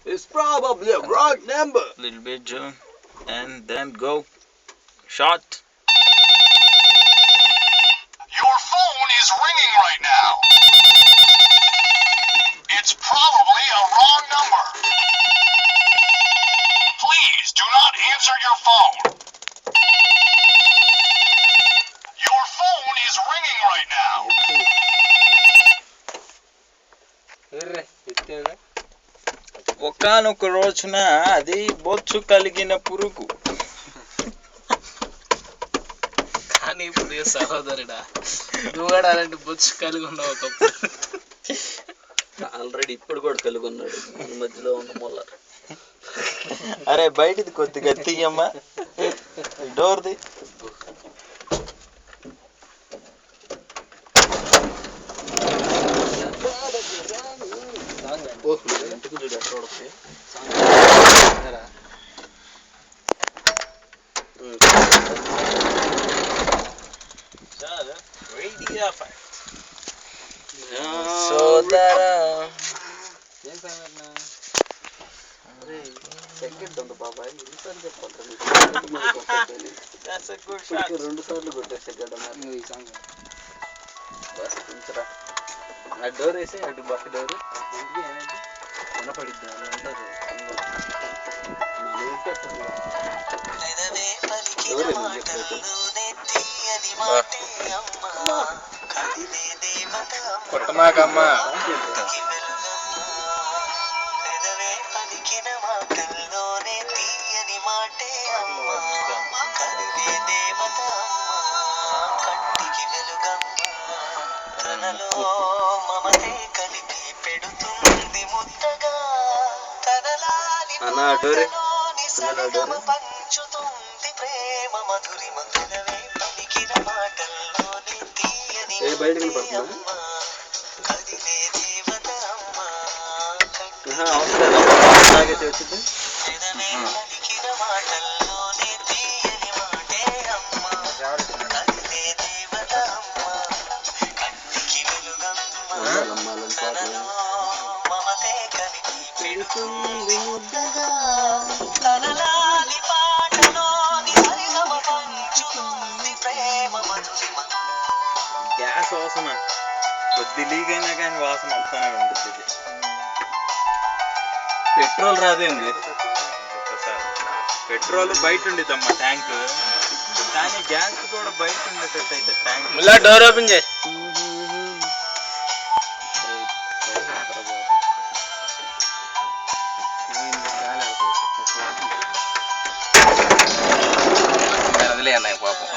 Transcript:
It's probably a wrong number. Little bit zoom and then go. Shot. Your phone is ringing right now. It's probably a wrong number. Please do not answer your phone. Your phone is ringing right now. ఒకానొక రోజున అది బొచ్చు కలిగిన పురుగు. కానీ ఇప్పుడు సహోదరుడా, నువ్వు కూడా అలాంటి బొచ్చు కలిగి ఉన్నావు ఒకప్పుడు. ఆల్రెడీ ఇప్పుడు కూడా కలిగి ఉన్నాడు మధ్యలో ఉన్న మొల్ల. అరే బయటిది కొద్దిగా తీయమ్మా, డోర్ది. ఇంటికి చూడు ఎక్కడ వస్తాయి. సోదరా సెకండ్ ఉంది బాబాయ్, ఎన్నిసార్లు చెప్పాలి? 2 సార్లు కొట్టేసా గడ్డ. ఉంచరా ఆ డోర్ వేసి అటు బక్క డోర్ ఇంటికి ఏమైంది వినపడిద్దా అంటారు. కొట్టమాకమ్మా. అన్న డోరే బయటకు పడుతుందా? అవసరం తాగేసి వచ్చింది. గ్యాస్ వాసన కొద్ది లీక్ అయినా కానీ వాసన వస్తానే ఉంటుంది. పెట్రోల్ రాదేంది? పెట్రోల్ బయట ఉండేదమ్మా ట్యాంక్, కానీ గ్యాస్ కూడా బయట ఉండేటట్టు అయితే ట్యాంక్. ఇలా డోర్ ఓపెన్ చేయి. వదిలే అన్నయ్య పాపం.